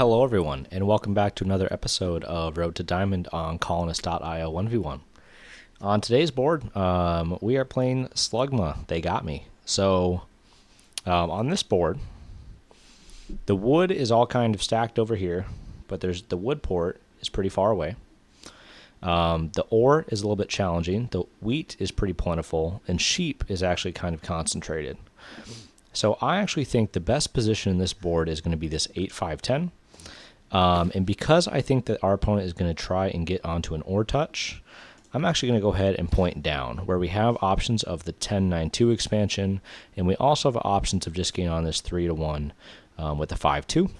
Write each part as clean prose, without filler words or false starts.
Hello everyone, and welcome back to another episode of Road to Diamond on Colonist.io 1v1. On today's board, we are playing Slugma, They Got Me. So, on this board, the wood is all kind of stacked over here, but the wood port is pretty far away. The ore is a little bit challenging, the wheat is pretty plentiful, and sheep is actually kind of concentrated. So I actually think the best position in this board is going to be this 8-5-10. And because I think that our opponent is going to try and get onto an ore touch, I'm actually going to go ahead and point down, where we have options of the 10-9-2 expansion, and we also have options of just getting on this 3-1 with the 5-2.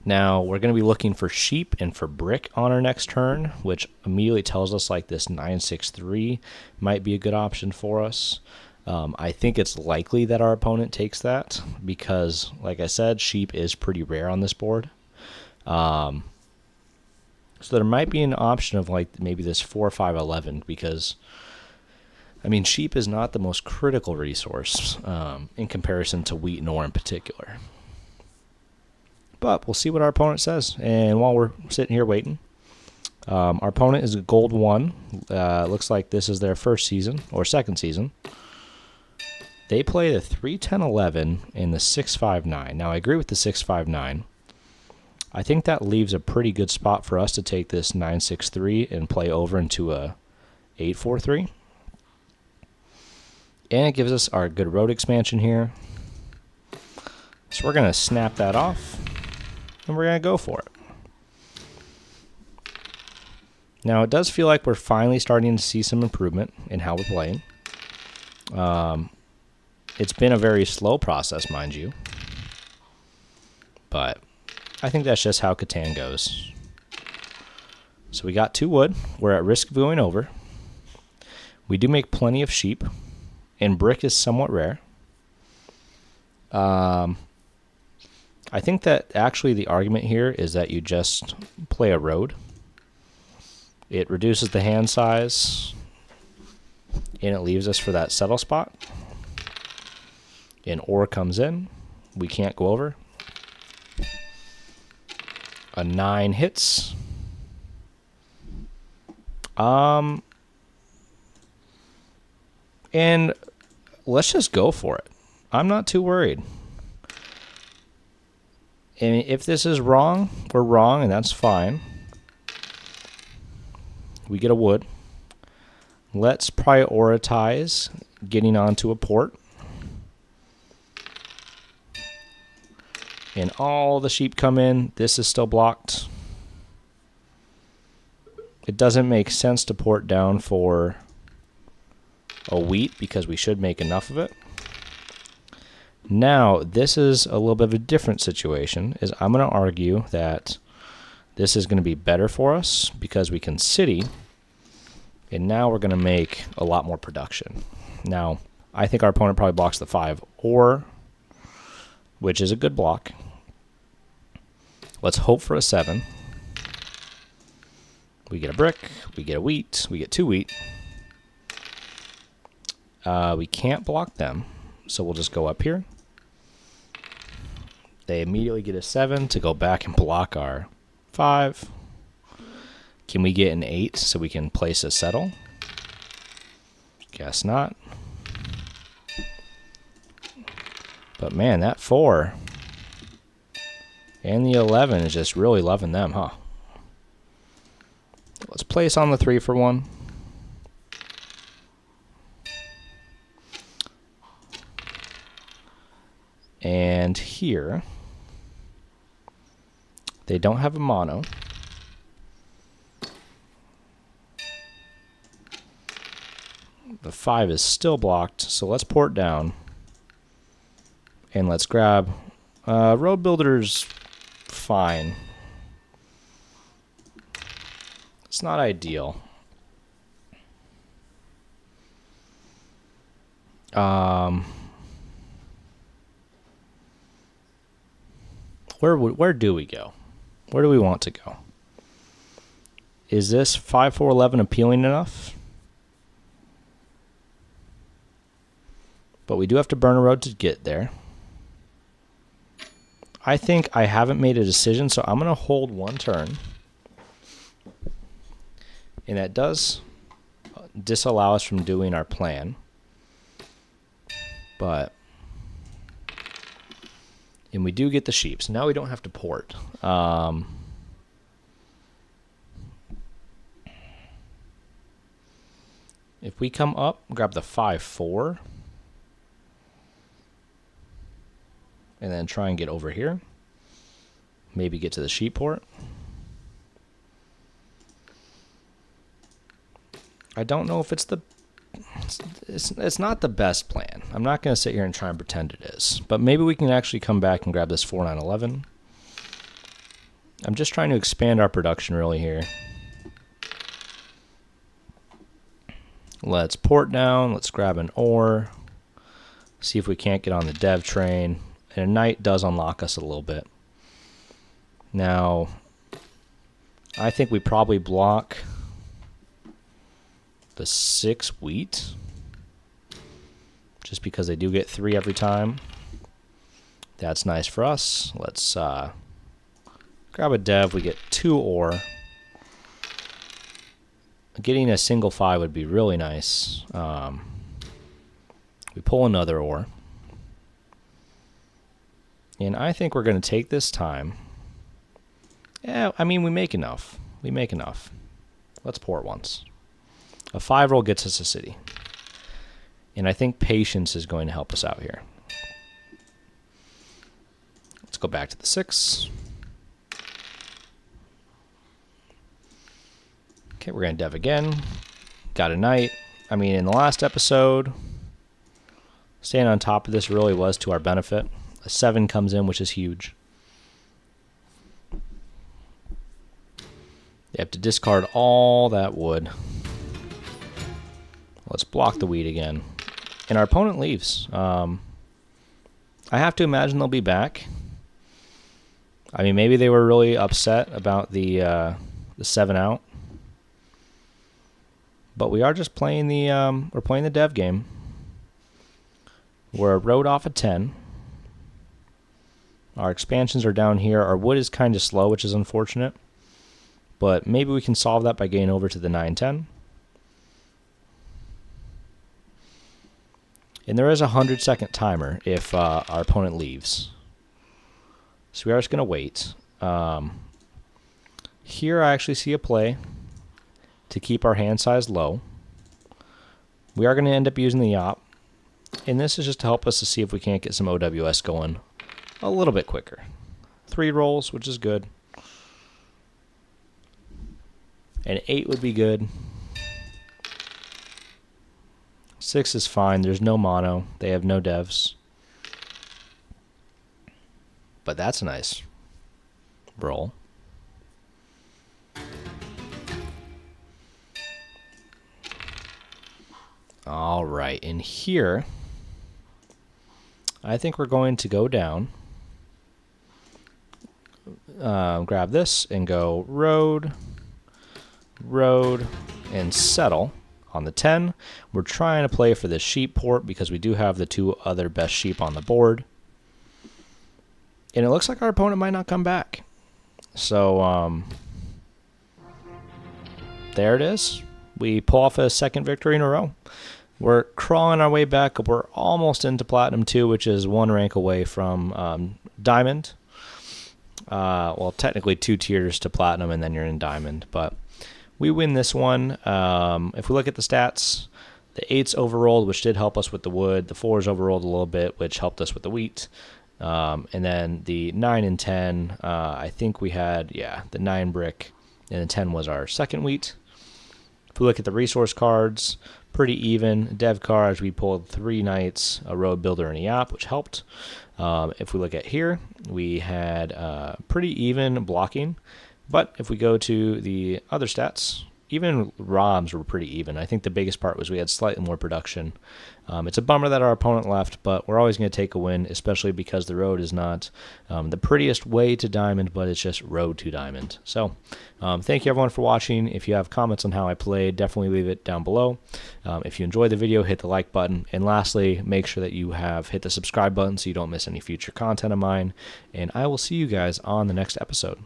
Now, we're going to be looking for sheep and for brick on our next turn, which immediately tells us like this 9-6-3 might be a good option for us. I think it's likely that our opponent takes that because, like I said, sheep is pretty rare on this board. So there might be an option of like maybe this 4-5-11 because, I mean, sheep is not the most critical resource in comparison to wheat and ore in particular. But we'll see what our opponent says. And while we're sitting here waiting, our opponent is Gold 1. Looks like this is their first season or second season. They play the 3-10-11 and the 6-5-9. Now, I agree with the 6-5-9. I think that leaves a pretty good spot for us to take this 9-6-3 and play over into a 8-4-3. And it gives us our good road expansion here. So we're going to snap that off, and we're going to go for it. Now, it does feel like we're finally starting to see some improvement in how we're playing. It's been a very slow process, mind you. But I think that's just how Catan goes. So we got 2 wood. We're at risk of going over. We do make plenty of sheep. And brick is somewhat rare. I think that actually the argument here is that you just play a road. It reduces the hand size. And it leaves us for that settle spot. An ore comes in. We can't go over. A 9 hits. And let's just go for it. I'm not too worried. And if this is wrong, we're wrong, and that's fine. We get a wood. Let's prioritize getting onto a port. And all the sheep come in. This is still blocked. It doesn't make sense to port down for a wheat because we should make enough of it. Now, this is a little bit of a different situation. Is I'm going to argue that this is going to be better for us because we can city. And now we're going to make a lot more production. Now, I think our opponent probably blocks the 5 ore, which is a good block. Let's hope for a 7. We get a brick. We get a wheat. We get 2 wheat. We can't block them, so we'll just go up here. They immediately get a 7 to go back and block our 5. Can we get an 8 so we can place a settle? Guess not. But man, that 4 and the 11 is just really loving them, huh? Let's place on the 3 for 1. And here, they don't have a mono. The 5 is still blocked, so let's port down. And let's grab road builders. Fine. It's not ideal. Where do we go? Where do we want to go? Is this 5-4-11 appealing enough? But we do have to burn a road to get there. I think I haven't made a decision, so I'm going to hold one turn. And that does disallow us from doing our plan. And we do get the sheep, so now we don't have to port. If we come up, grab the 5-4, and then try and get over here, maybe get to the sheep port. I don't know if it's not the best plan. I'm not going to sit here and try and pretend it is, but maybe we can actually come back and grab this 4-9-11. I'm just trying to expand our production really here. Let's port down. Let's grab an ore. See if we can't get on the dev train. And a knight does unlock us a little bit. Now, I think we probably block the 6 wheat, just because they do get 3 every time. That's nice for us. Let's grab a dev. We get 2 ore. Getting a single 5 would be really nice. We pull another ore. And I think we're going to take this time. Yeah, I mean, we make enough. We make enough. Let's port once. A 5 roll gets us a city. And I think patience is going to help us out here. Let's go back to the 6. Okay, we're going to dev again. Got a knight. I mean, in the last episode, staying on top of this really was to our benefit. A 7 comes in, which is huge. You have to discard all that wood. Let's block the wheat again. And our opponent leaves. I have to imagine they'll be back. I mean, maybe they were really upset about the 7 out. But we are just playing we're playing the dev game. We're a road off a 10. Our expansions are down here. Our wood is kind of slow, which is unfortunate. But maybe we can solve that by getting over to the 9-10. And there is a 100-second timer if our opponent leaves. So we are just going to wait. Here I actually see a play to keep our hand size low. We are going to end up using the Yop. And this is just to help us to see if we can't get some OWS going a little bit quicker. 3 rolls, which is good. And 8 would be good. 6 is fine. There's no mono. They have no devs. But that's a nice roll. All right, and here, I think we're going to go down, grab this, and go road, and settle on the 10. We're trying to play for the sheep port because we do have the 2 other best sheep on the board. And it looks like our opponent might not come back. So, there it is. We pull off a second victory in a row. We're crawling our way back. We're almost into Platinum 2, which is 1 rank away from Diamond. Well, technically 2 tiers to Platinum, and then you're in Diamond. But we win this one. If we look at the stats, the 8's overrolled, which did help us with the wood. The 4's overrolled a little bit, which helped us with the wheat. And then the 9 and 10, I think we had, the 9 brick, and the 10 was our second wheat. If we look at the resource cards, pretty even. Dev cards, we pulled 3 knights, a road builder, and a Yop, which helped. If we look at here, we had pretty even blocking. But if we go to the other stats, even ROMs were pretty even. I think the biggest part was we had slightly more production. It's a bummer that our opponent left, but we're always going to take a win, especially because the road is not the prettiest way to diamond, but it's just road to diamond. So thank you everyone for watching. If you have comments on how I played, definitely leave it down below. If you enjoyed the video, hit the like button. And lastly, make sure that you have hit the subscribe button so you don't miss any future content of mine. And I will see you guys on the next episode.